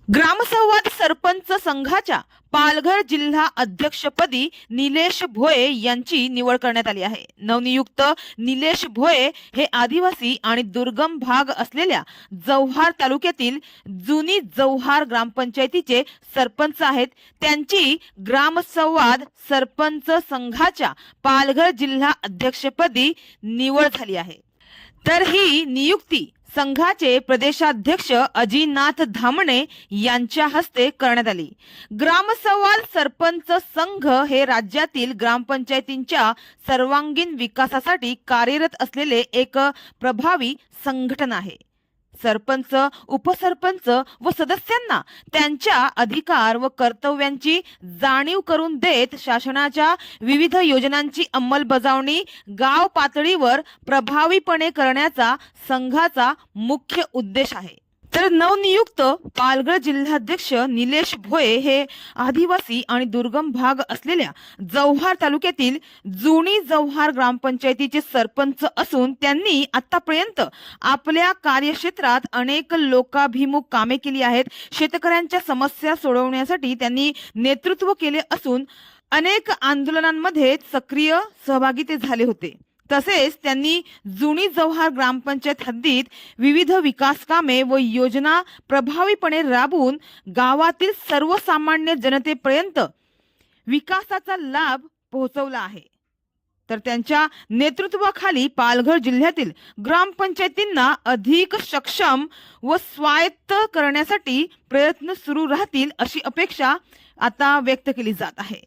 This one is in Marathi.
ग्रामसंवाद सरपंच संघाच्या पालघर जिल्हा अध्यक्षपदी निलेश भोये यांची निवड करण्यात आली आहे। नवनियुक्त निलेश भोये हे आदिवासी आणि दुर्गम भाग असलेल्या जव्हार तालुक्यातील जुनी जव्हार ग्रामपंचायतीचे सरपंच आहेत। त्यांची ग्रामसंवाद सरपंच संघाच्या पालघर जिल्हा अध्यक्षपदी निवड झाली आहे। तर ही नियुक्ती संघाचे प्रदेशाध्यक्ष अजिनाथ धामणे यांच्या हस्ते करण्यात आली। ग्रामसंवाद सरपंच संघ हे राज्यातील ग्रामपंचायतींच्या सर्वांगीण विकासासाठी कार्यरत असलेले एक प्रभावी संघटन आहे। सरपंच, उपसरपंच व सदस्यांना त्यांच्या अधिकार व कर्तव्यांची जाणीव करून देत शासनाच्या विविध योजनांची अंमलबजावणी गाव पातळीवर प्रभावीपणे करण्याचा संघाचा मुख्य उद्देश आहे। तर नवनियुक्त पालघर जिल्हाध्यक्ष निलेश भोये हे आदिवासी आणि दुर्गम भाग असलेल्या जव्हार तालुक्यातील जुनी जव्हार ग्रामपंचायतीचे सरपंच असून त्यांनी आतापर्यंत आपल्या कार्यक्षेत्रात अनेक लोकाभिमुख कामे केली आहेत। शेतकऱ्यांच्या समस्या सोडवण्यासाठी त्यांनी नेतृत्व केले असून अनेक आंदोलनांमध्ये सक्रिय सहभागी ते झाले होते। तसेच त्यांनी जुनी जव्हार ग्रामपंचायत हद्दीत विविध विकास कामे व योजना प्रभावीपणे राबवून गावातील सर्वसामान्य जनतेपर्यंत विकासाचा लाभ पोहोचवला आहे। तर त्यांच्या नेतृत्वाखाली पालघर जिल्ह्यातील ग्रामपंचायतींना अधिक सक्षम व स्वायत्त करण्यासाठी प्रयत्न सुरू राहतील अशी अपेक्षा आता व्यक्त केली जात आहे।